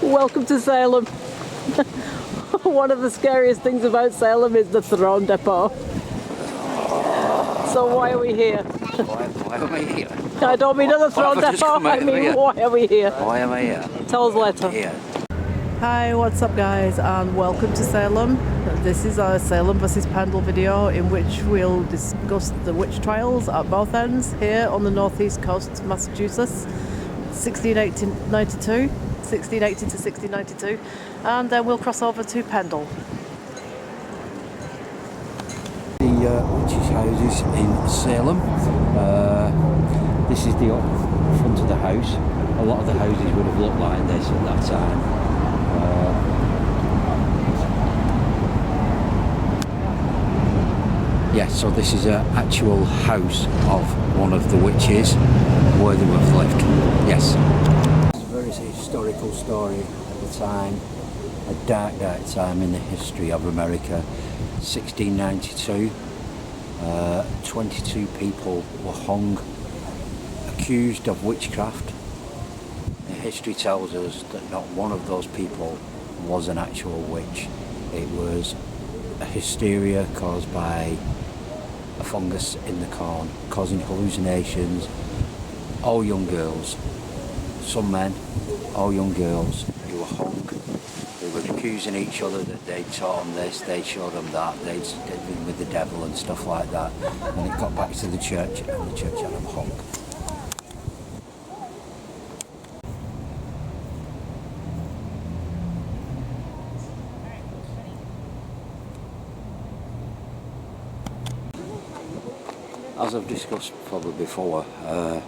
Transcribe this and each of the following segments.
Welcome to Salem. One of the scariest things about Salem is the throne depot. So why are we here? Why am I here? I don't mean at the throne depot, I mean why are we here? Why am I here? Tell us later. Here. Hi, what's up guys, and welcome to Salem. This is a Salem versus Pendle video in which we'll discuss the witch trials at both ends here on the northeast coast of Massachusetts, 1680 to 1692, and then we'll cross over to Pendle. The witches' houses in Salem. This is the front of the house. A lot of the houses would have looked like this at that time. Yeah, so this is an actual house of one of the witches where they have lived. Yes. It's a very historical story at the time, a dark time in the history of America. 1692, 22 people were hung, accused of witchcraft. The history tells us that not one of those people was an actual witch. It was a hysteria caused by a fungus in the corn, causing hallucinations. All young girls, some men, all young girls who were hung. They were accusing each other that they'd taught them this, they'd showed them that, they'd been with the devil and stuff like that. And it got back to the church, and the church had them hung. As I've discussed probably before,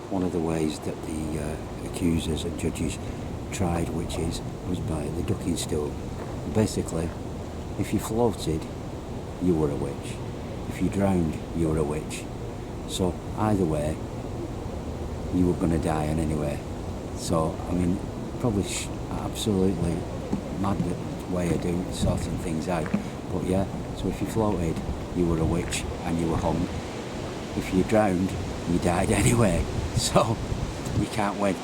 one of the ways that the accusers and judges tried witches was by the ducking stool. Basically, if you floated, you were a witch. If you drowned, you were a witch. So either way, you were going to die in any way. So, I mean, probably absolutely mad way of sorting things out. But yeah, so if you floated, you were a witch and you were hung. If you drowned, you died anyway, so you can't win.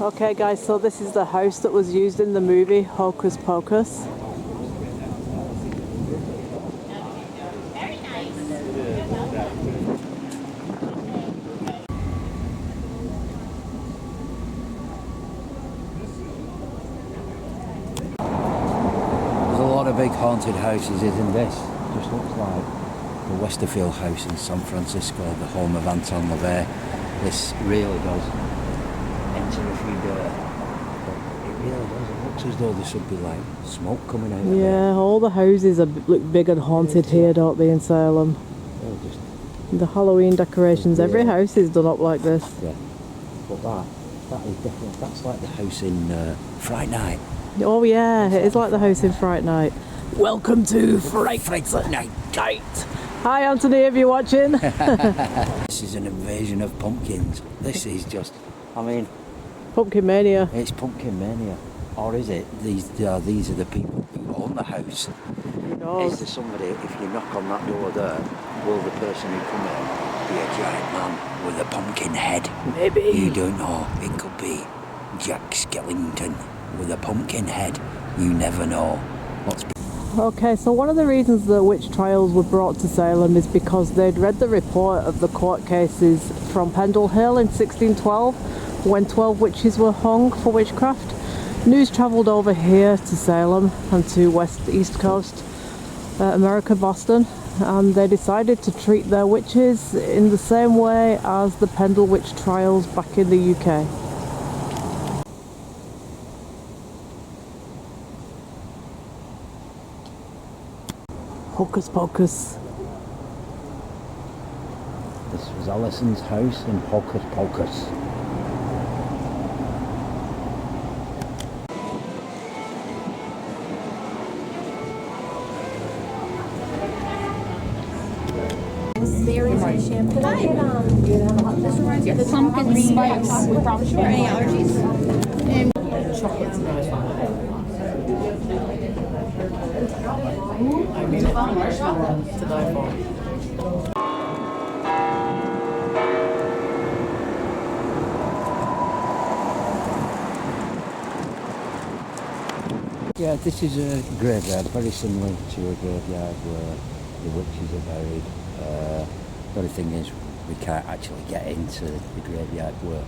Okay guys, so this is the house that was used in the movie Hocus Pocus. Very nice. There's a lot of big haunted houses, isn't this? Just looks like the Westerfield house in San Francisco, the home of Anton LaVey. This really does enter if you do it. But it really does. It looks as though there should be like smoke coming out of it. Yeah, all the houses look big and haunted here, don't they, in Salem? The Halloween decorations, every house is done up like this. Yeah, but that is different. That's like the house in Fright Night. Oh yeah, it is like the house in Fright Night. Welcome to Fright Night. Hi Anthony, if you're watching. This is an invasion of pumpkins. This is just, I mean, Pumpkin Mania. it's pumpkin mania. Or is it? These are the people who own the house. Who knows? Is there somebody, if you knock on that door there, will the person who come in be a giant man with a pumpkin head? Maybe. You don't know. It could be Jack Skellington with a pumpkin head. You never know. Okay, so one of the reasons the witch trials were brought to Salem is because they'd read the report of the court cases from Pendle Hill in 1612 when 12 witches were hung for witchcraft. News travelled over here to Salem and to east coast America, Boston, and they decided to treat their witches in the same way as the Pendle witch trials back in the UK. Hocus Pocus. This was Alison's house in Hocus Pocus. Berries and shampoo. The pumpkin spice. We promise you. Any allergies? And chocolate's nice. I mean, marshmallow to die for. Yeah, this is a graveyard, very similar to a graveyard where the witches are buried. The only thing is, we can't actually get into the graveyard where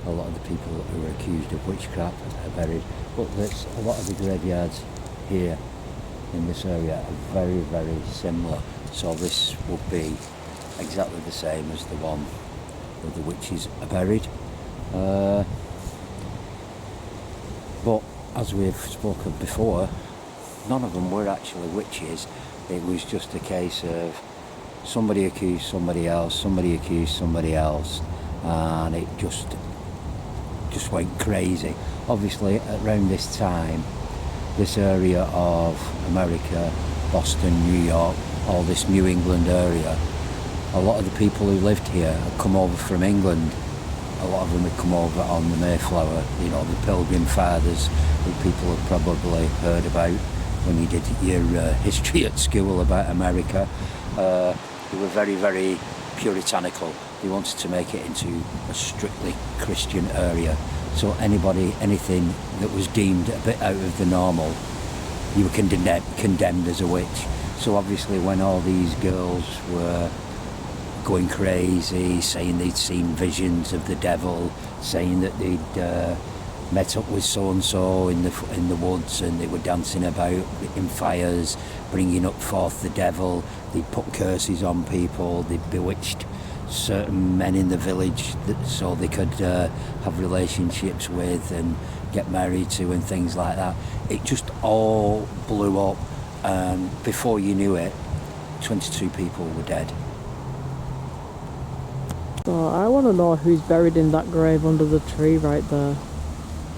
a lot of the people who are accused of witchcraft are buried. But there's a lot of the graveyards here in this area are very, very similar. So this would be exactly the same as the one where the witches are buried. But as we've spoken before, none of them were actually witches. It was just a case of somebody accused somebody else, and it just went crazy. Obviously, around this time, this area of America, Boston, New York, all this New England area, a lot of the people who lived here had come over from England. A lot of them had come over on the Mayflower, you know, the Pilgrim Fathers, who people have probably heard about when you did your history at school about America. They were very, very puritanical. They wanted to make it into a strictly Christian area. So anything that was deemed a bit out of the normal, you were condemned as a witch. So obviously when all these girls were going crazy, saying they'd seen visions of the devil, saying that they'd met up with so-and-so in the woods and they were dancing about in fires, bringing up forth the devil, they'd put curses on people, they'd bewitched certain men in the village so they could have relationships with and get married to and things like that. It just all blew up, and before you knew it, 22 people were dead. So I want to know who's buried in that grave under the tree right there.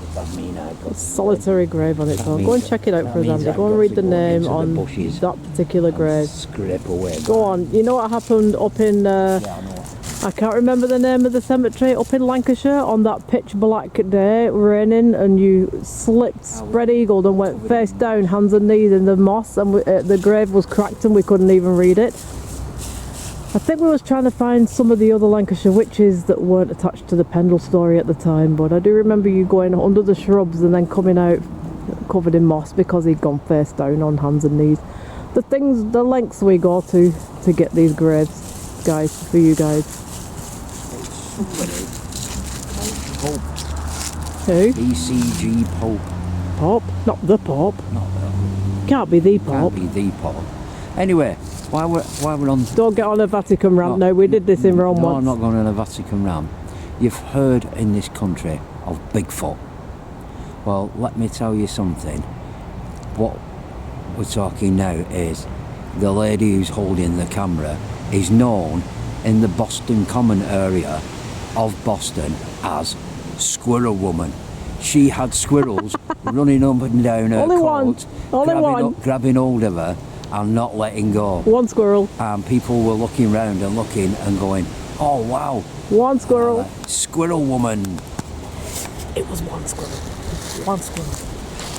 Does that mean I've got Solitary grave on it. So go and check it out for us, Andy. Go and read the name on that particular grave. Scrape away. Go on. You know what happened up in... Yeah, I know. I can't remember the name of the cemetery up in Lancashire on that pitch black day, raining, and you slipped, spread eagled, and went face down, hands and knees in the moss, and the grave was cracked and we couldn't even read it. I think we was trying to find some of the other Lancashire witches that weren't attached to the Pendle story at the time, but I do remember you going under the shrubs and then coming out covered in moss because he'd gone face down on hands and knees. The lengths we go to get these graves, guys, for you guys. Pope. Who? BCG Pope. Pope? Not the Pope. Not the Can't be the Pope. Can't be the Pope. Anyway, while we're on... Don't get on a Vatican rant now. We did this in Rome No, once. I'm not going on a Vatican rant. You've heard in this country of Bigfoot. Well, let me tell you something. What we're talking now is the lady who's holding the camera is known in the Boston Common area of Boston as Squirrel Woman. She had squirrels running up and down her coat, grabbing hold of her and not letting go. One squirrel. And people were looking round and looking and going, oh wow. One squirrel. Squirrel Woman. It was one squirrel. One squirrel.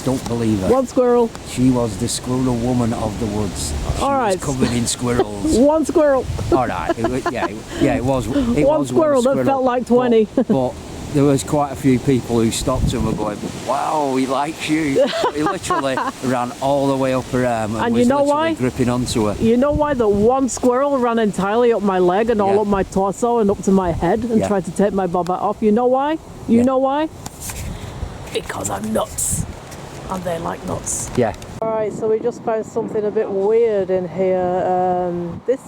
Don't believe her. One squirrel. She was the Squirrel Woman of the woods. She was covered in squirrels. One squirrel. All right. It was. One squirrel that felt like 20. But there was quite a few people who stopped and were going, wow, he likes you. He literally ran all the way up her arm and was you know literally why? gripping onto her. You know why the one squirrel ran entirely up my leg and all up my torso and up to my head and tried to take my bobber off? You know why? You know why? Because I'm nuts. And they like nuts. Yeah. Alright, so we just found something a bit weird in here. This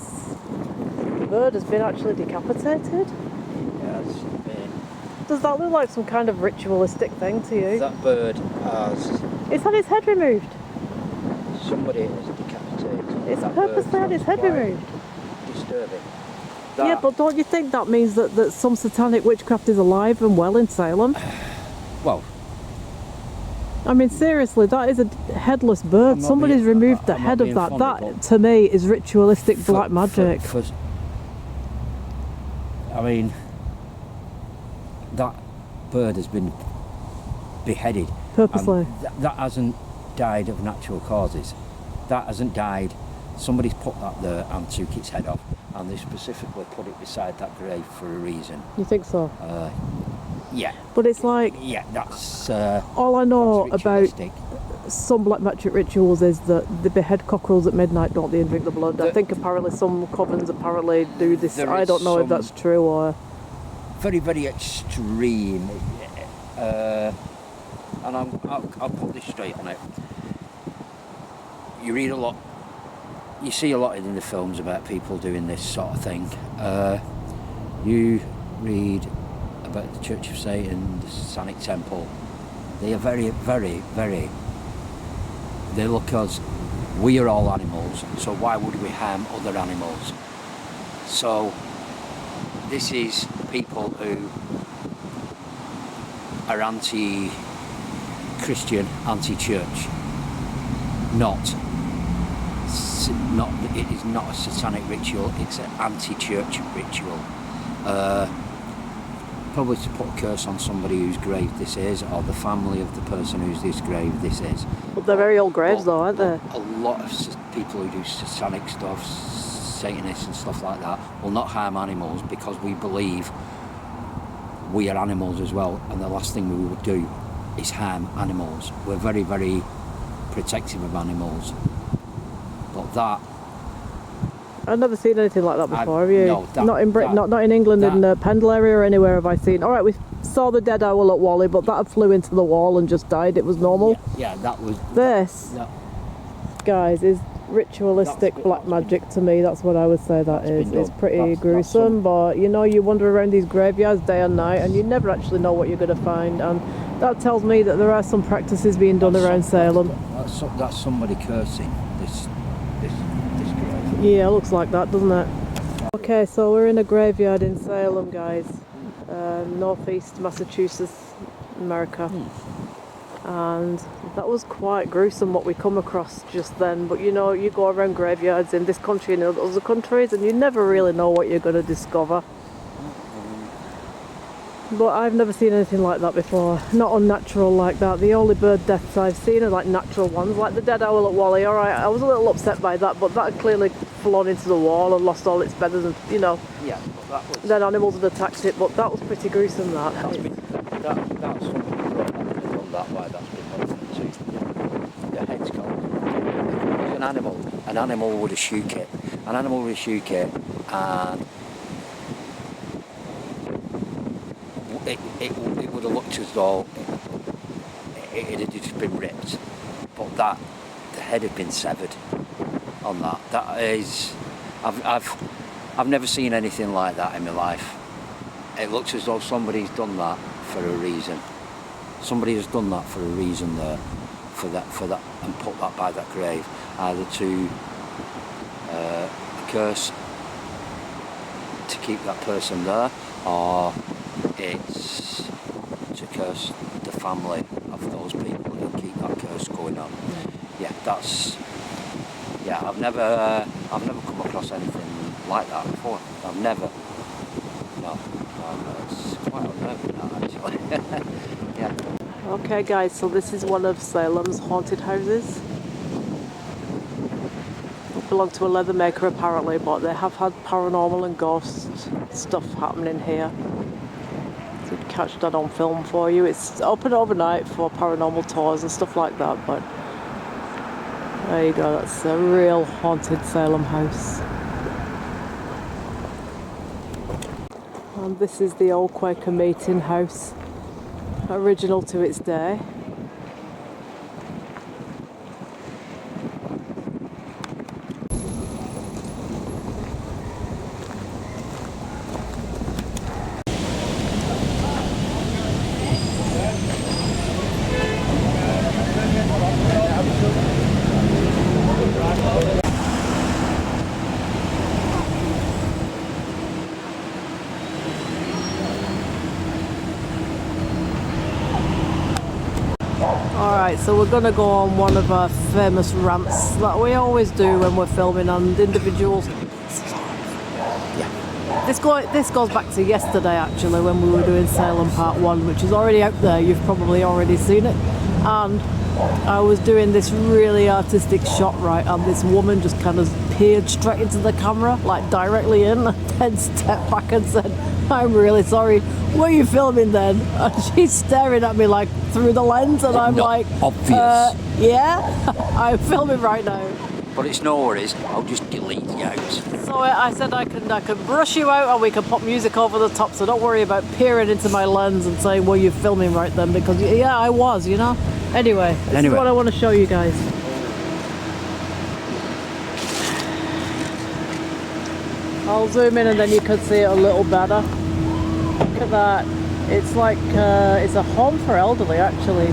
bird has been actually decapitated. Yes. Does that look like some kind of ritualistic thing to you? That bird has... It's had its head removed. Somebody has decapitated. It's purposely had its head removed. Disturbing. Yeah, but don't you think that means that some satanic witchcraft is alive and well in Salem? Well... I mean, seriously, that is a headless bird. Somebody's removed the head of that. That, to me, is ritualistic black magic. I mean, that bird has been beheaded. Purposely. That hasn't died of natural causes. That hasn't died. Somebody's put that there and took its head off. And they specifically put it beside that grave for a reason. You think so? Yeah. But it's like... Yeah, that's... all I know about some black magic rituals is that they behead cockerels at midnight, don't they, and drink the blood. I think apparently some covens apparently do this. I don't know if that's true or... Very, very extreme. And I'll put this straight on it. You read a lot, you see a lot in the films about people doing this sort of thing. You read about the Church of Satan, the Satanic Temple. They are very, very, very... They look as, we are all animals, so why would we harm other animals? So, this is people who are anti-Christian, anti-church. It is not a satanic ritual, it's an anti-church ritual. Probably to put a curse on somebody whose grave this is, or the family of the person whose this grave this is. But they're very old graves though, aren't they? A lot of people who do satanic stuff, Satanists and stuff like that, will not harm animals because we believe we are animals as well, and the last thing we would do is harm animals. We're very, very protective of animals. But that... I've never seen anything like that before, have you? No, not in Britain, not in England, in Pendle area or anywhere have I seen. Alright, we saw the dead owl at Wally, but that flew into the wall and just died. It was normal. Yeah, that was... This, guys, is ritualistic black magic to me. That's what I would say that is. It's pretty gruesome, but you know, you wander around these graveyards day and night and you never actually know what you're going to find, and that tells me that there are some practices being done around Salem. That's somebody cursing this grave. Yeah, looks like that, doesn't it? Okay, so we're in a graveyard in Salem, guys. Northeast Massachusetts, America. And that was quite gruesome what we come across just then, but you know, you go around graveyards in this country and in other countries and you never really know what you're going to discover. But I've never seen anything like that before, not unnatural like that. The only bird deaths I've seen are like natural ones, like the dead owl at Wally. Alright, I was a little upset by that, but that had clearly flown into the wall and lost all its feathers and, you know, yeah, but that was... then animals had attacked it, but that was pretty gruesome, that. That's that way, that's been done to the head's called. If it was an animal would have shook it. An animal would have shook it, and it would have looked as though it had just been ripped. But the head had been severed on that. That is, I've never seen anything like that in my life. It looks as though somebody's done that for a reason. Somebody has done that for a reason there, for that, and put that by that grave, either to curse to keep that person there, or it's to curse the family of those people who keep that curse going on. Yeah, I've never come across anything like that before. I've never. No, it's quite unnerving that actually. Yeah. Okay guys, so this is one of Salem's haunted houses. It belonged to a leather maker apparently, but they have had paranormal and ghost stuff happening here. So I'd catch that on film for you. It's open overnight for paranormal tours and stuff like that, but there you go, that's a real haunted Salem house. And this is the old Quaker meeting house, original to its day. Alright, so we're going to go on one of our famous rants that we always do when we're filming, and individuals... Yeah. This goes back to yesterday actually, when we were doing Salem Part 1, which is already out there, you've probably already seen it. And I was doing this really artistic shot, right, and this woman just kind of peered straight into the camera, like directly in, and then stepped back and said, I'm really sorry. Were you filming then? And she's staring at me like through the lens, and I'm Not like, obvious. yeah, I'm filming right now. But it's no worries, I'll just delete you out. So I said I could brush you out, and we can pop music over the top. So don't worry about peering into my lens and saying, "Were you filming right then?" Because yeah, I was. You know. Anyway, this is what I want to show you guys. I'll zoom in and then you can see it a little better. Look at that. It's like, it's a home for elderly actually.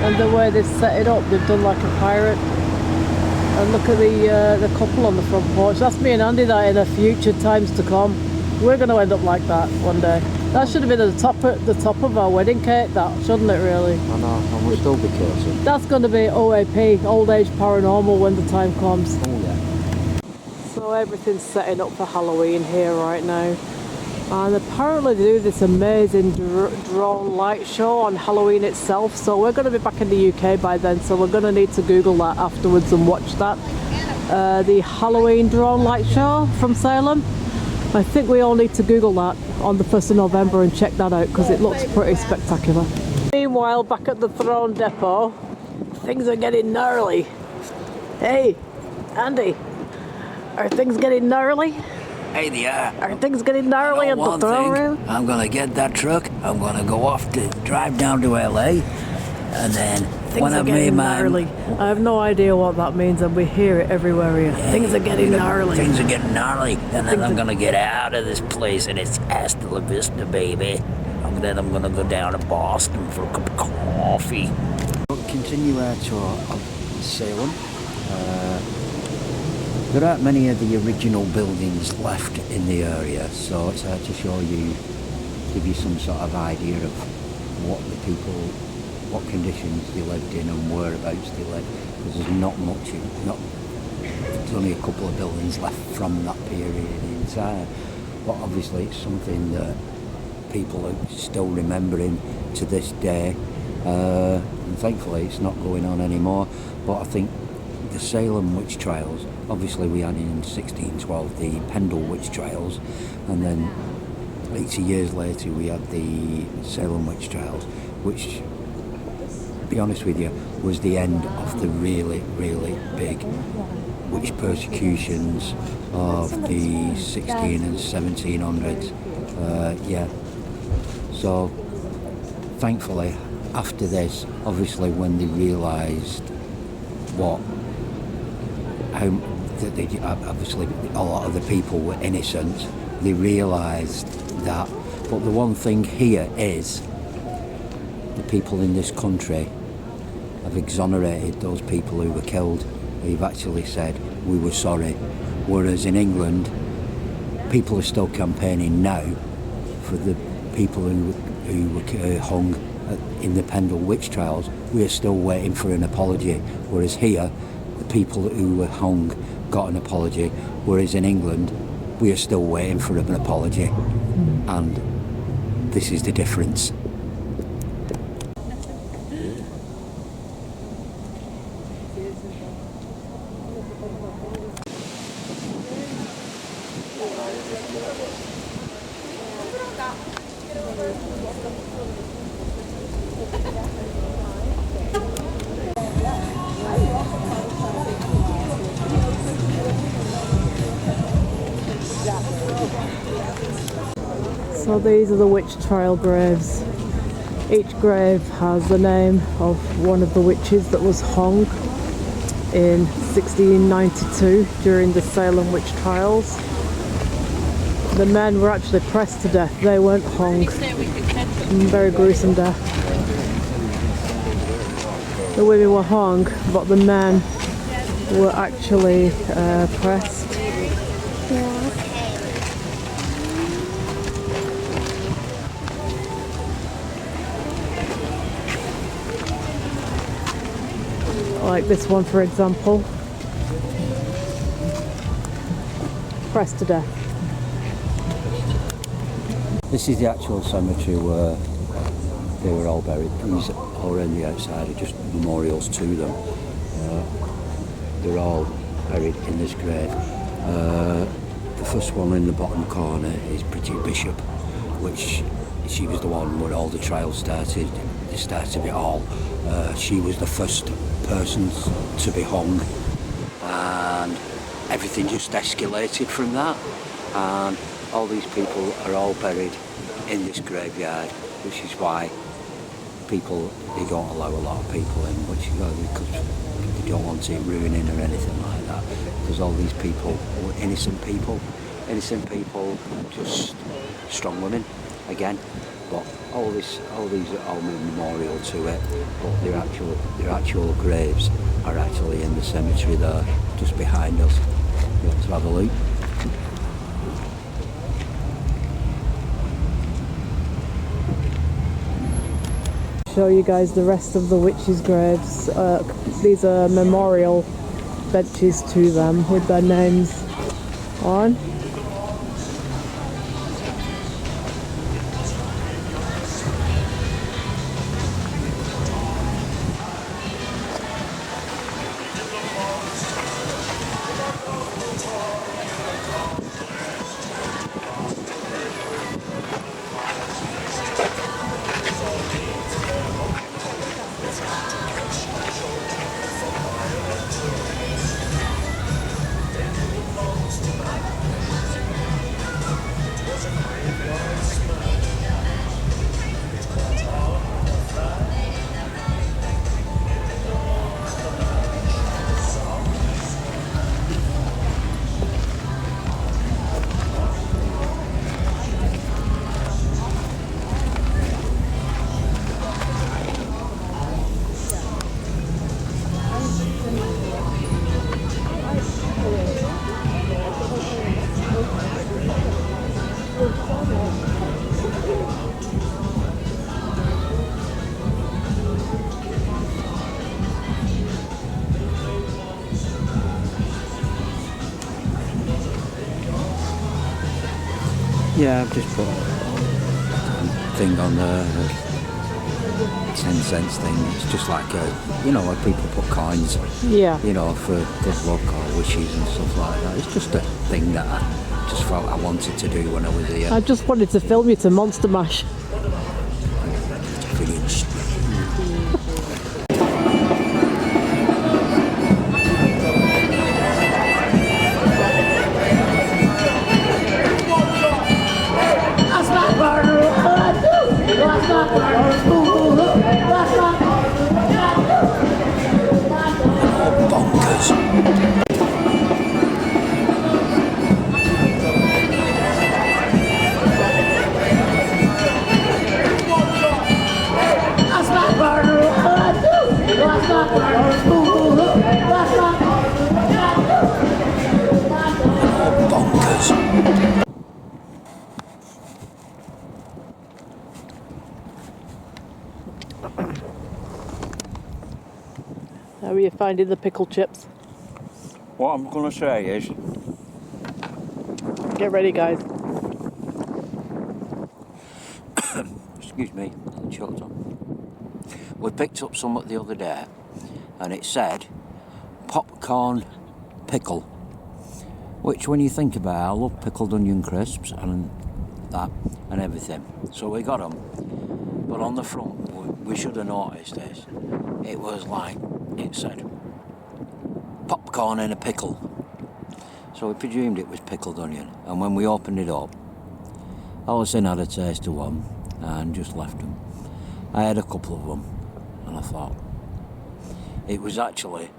And the way they've set it up, they've done like a pirate. And look at the couple on the front porch. That's me and Andy that in the future times to come. We're going to end up like that one day. That should have been at the top of our wedding cake, that, shouldn't it really? I know, and we'll still be cursing. That's going to be OAP, Old Age Paranormal, when the time comes. Oh yeah. So everything's setting up for Halloween here right now, and apparently they do this amazing drone light show on Halloween itself, so we're going to be back in the UK by then, so we're going to need to Google that afterwards and watch that. The Halloween drone light show from Salem. I think we all need to Google that on the 1st of November and check that out because it looks pretty spectacular. Meanwhile, back at the Throne Depot, things are getting gnarly. Hey, Andy. Are things getting gnarly? Hey, they are. Are things getting gnarly at the throne room? I'm gonna get that truck. I'm gonna go off to drive down to LA, and then Things are getting gnarly. I have no idea what that means, and we hear it everywhere here. Yeah, things are getting gnarly. Things are getting gnarly, and then I'm gonna get out of this place, and it's hasta la vista, baby. And then I'm gonna go down to Boston for a cup of coffee. We'll continue our tour of Salem. There aren't many of the original buildings left in the area, so it's hard to show you, give you some sort of idea of what the people, what conditions they lived in and whereabouts they lived, because there's not much, there's only a couple of buildings left from that period in time. But obviously it's something that people are still remembering to this day, and thankfully it's not going on anymore. But I think the Salem witch trials, obviously we had in 1612 the Pendle witch trials, and then 80 years later we had the Salem witch trials, which, to be honest with you, was the end of the really, really big witch persecutions of the 16 and 1700s. So thankfully after this, obviously when they realised that they, obviously a lot of the people were innocent, they realised that. But the one thing here is the people in this country have exonerated those people who were killed. They've actually said, we were sorry. Whereas in England, people are still campaigning now for the people who were hung in the Pendle witch trials. We are still waiting for an apology. Whereas here, the people who were hung got an apology. Whereas in England, we are still waiting for an apology. And this is the difference. So these are the witch trial graves. Each grave has the name of one of the witches that was hung in 1692 during the Salem witch trials. The men were actually pressed to death, they weren't hung. Very gruesome death. The women were hung, but the men were actually pressed. Like this one, for example, pressed to death. This is the actual cemetery where they were all buried. These are on the outside are just memorials to them. They're all buried in this grave. The first one in the bottom corner is Bridget Bishop, which she was the one where all the trials started, the start of it all. She was the first person to be hung, and everything just escalated from that. And all these people are all buried in this graveyard, which is why people, they don't allow a lot of people in, which because they don't want it ruining or anything like that. Because all these people were innocent people, just strong women again. But all these are all memorial to it. But their actual graves are actually in the cemetery there, just behind us. You want to have a look? Show you guys the rest of the witches' graves. These are memorial benches to them with their names on. Yeah, I've just put a thing on there, a 10 cents thing. It's just like, where people put coins, Yeah. For good luck or wishes and stuff like that. It's just a thing that I just felt I wanted to do when I was here. I just wanted to film you to Monster Mash. Finished. How are you finding the pickle chips? What I'm going to say is, Get ready, guys. excuse me, choked on. We picked up some the other day, and it said popcorn pickle, which when you think about it, I love pickled onion crisps and that and everything. So we got them, but on the front we should have noticed this. It was like, it said popcorn in a pickle. So we presumed it was pickled onion, and when we opened it up, Alison had a taste of one and just left them. I had a couple of them, and I thought it was actually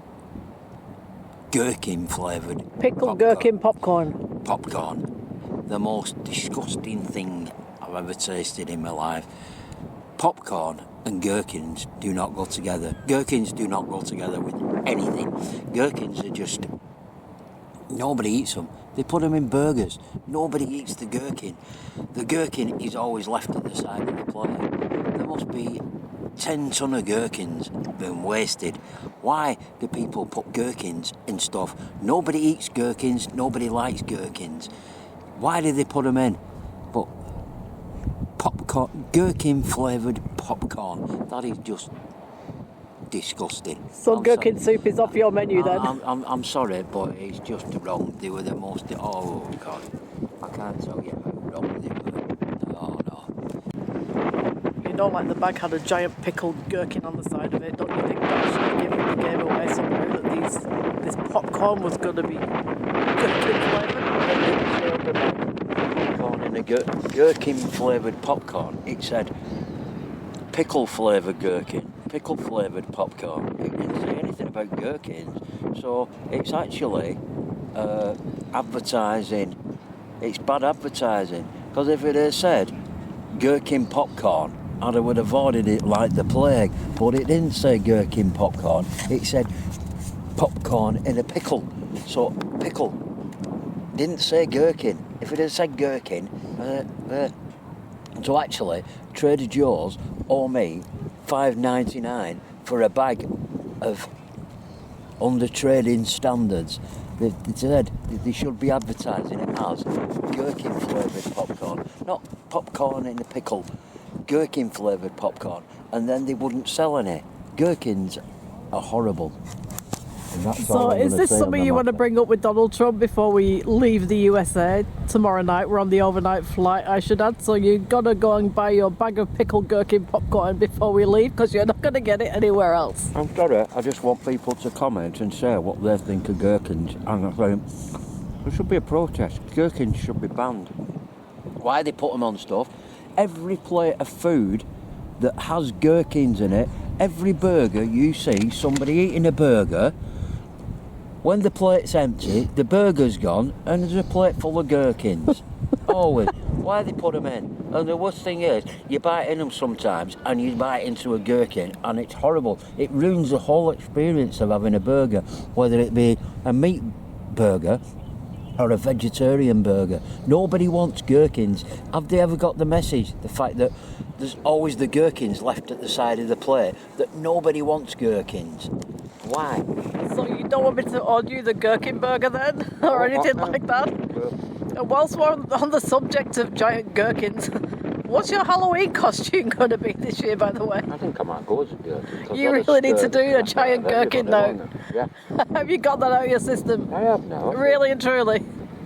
gherkin flavoured Pickled gherkin popcorn. Popcorn. The most disgusting thing I've ever tasted in my life. Popcorn and gherkins do not go together. Gherkins do not go together with anything. Gherkins are just... Nobody eats them. They put them in burgers. Nobody eats the gherkin. The gherkin is always left at the side of the plate. There must be 10 ton of gherkins been wasted. Why do people put gherkins in stuff? Nobody eats gherkins. Nobody likes gherkins. Why do they put them in? But popcorn, gherkin flavoured popcorn. That is just disgusting. So I'm gherkin sorry. soup is off your menu then? I'm sorry, but it's just wrong. They were the most. Oh God, I can't tell you how wrong they were. Oh no. You know, like the bag had a giant pickled gherkin on the side of it. Don't you think that should have given the game away somewhere that this popcorn was going to be gherkin flavoured? Popcorn in a gherkin flavoured popcorn. It said pickle flavoured gherkin, pickle flavoured popcorn. It didn't say anything about gherkins. So it's actually advertising. It's bad advertising, because if it had said gherkin popcorn, I would have avoided it like the plague. But it didn't say gherkin popcorn. It said popcorn in a pickle. So pickle. Didn't say gherkin. If it had said gherkin, so actually, Trader Joe's owe me $5.99 for a bag of under trading standards. They said they should be advertising it as gherkin flavoured popcorn, not popcorn in a pickle, gherkin flavoured popcorn, and then they wouldn't sell any. Gherkins are horrible. And that's So all I'm is gonna this say on something the you want to matter. bring up with Donald Trump before we leave the USA tomorrow night? We're on the overnight flight, I should add. So you got to go and buy your bag of pickled gherkin popcorn before we leave, because you're not going to get it anywhere else. I'm sorry, I just want people to comment and say what they think of gherkins. And I think there should be a protest. Gherkins should be banned. Why they put them on stuff? Every plate of food that has gherkins in it, every burger you see somebody eating a burger, when the plate's empty, the burger's gone and there's a plate full of gherkins. Always. Why they put them in? And the worst thing is, you bite in them sometimes and you bite into a gherkin and it's horrible. It ruins the whole experience of having a burger, whether it be a meat burger or a vegetarian burger. Nobody wants gherkins. Have they ever got the message? The fact that there's always the gherkins left at the side of the plate, that nobody wants gherkins. Why? So you don't want me to order you the gherkin burger then? Or anything like that? And whilst we're on the subject of giant gherkins, what's your Halloween costume going to be this year, by the way? I think I might go as a gherkin. You really need to do a giant gherkin now. Yeah, Have you got that out of your system? I have now. Really and truly?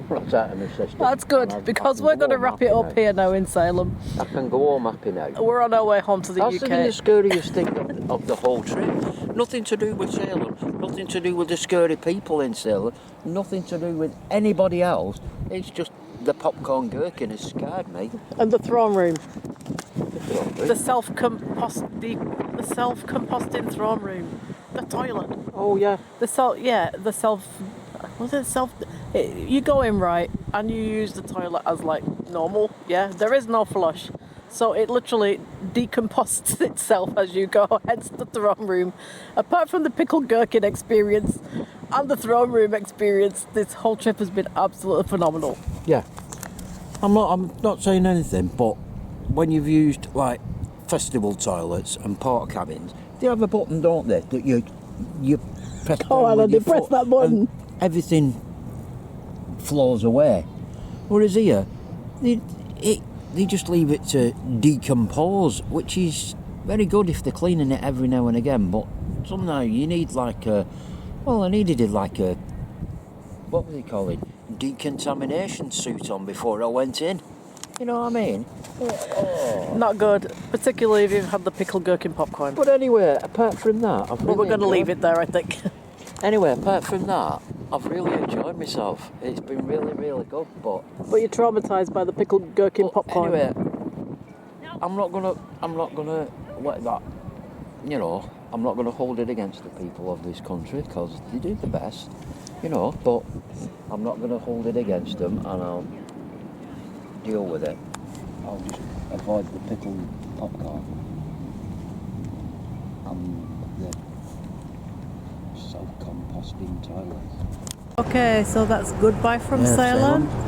That's out of my system. That's good, because we're going to wrap it up here now in Salem. I can go home happy now. We're on our way home to the That's the UK. scariest thing of the whole trip. Nothing to do with Salem, nothing to do with the scary people in Salem, nothing to do with anybody else. It's just the popcorn gherkin has scared me. And the throne room. The self-composting throne room. The toilet. Oh yeah. You go in right and you use the toilet as like normal, yeah? There is no flush. So it literally decomposts itself as you go, hence the throne room. Apart from the pickled gherkin experience and the throne room experience, this whole trip has been absolutely phenomenal. Yeah. I'm not saying anything, but when you've used like festival toilets and porta cabins, they have a button, don't they? That you press Go on, with and your they press foot that button. and everything flows away. Whereas here, they just leave it to decompose, which is very good if they're cleaning it every now and again. But somehow you need like a, well, I needed it like a, what do they call it? Decontamination suit on before I went in. You know what I mean? Not good, particularly if you've had the pickled gherkin popcorn. But anyway, apart from that, But we're going to leave it there, I think. Anyway, apart from that, I've really enjoyed myself. It's been really, really good. But You're traumatised by the pickled gherkin popcorn. anyway, I'm not gonna let that. You know, I'm not gonna hold it against the people of this country because they do the best. You know, but I'm not gonna hold it against them, and I'll deal with it. I'll just avoid the pickled popcorn and the self-composting toilets. Okay, so that's goodbye from Yeah, Salem. Salem.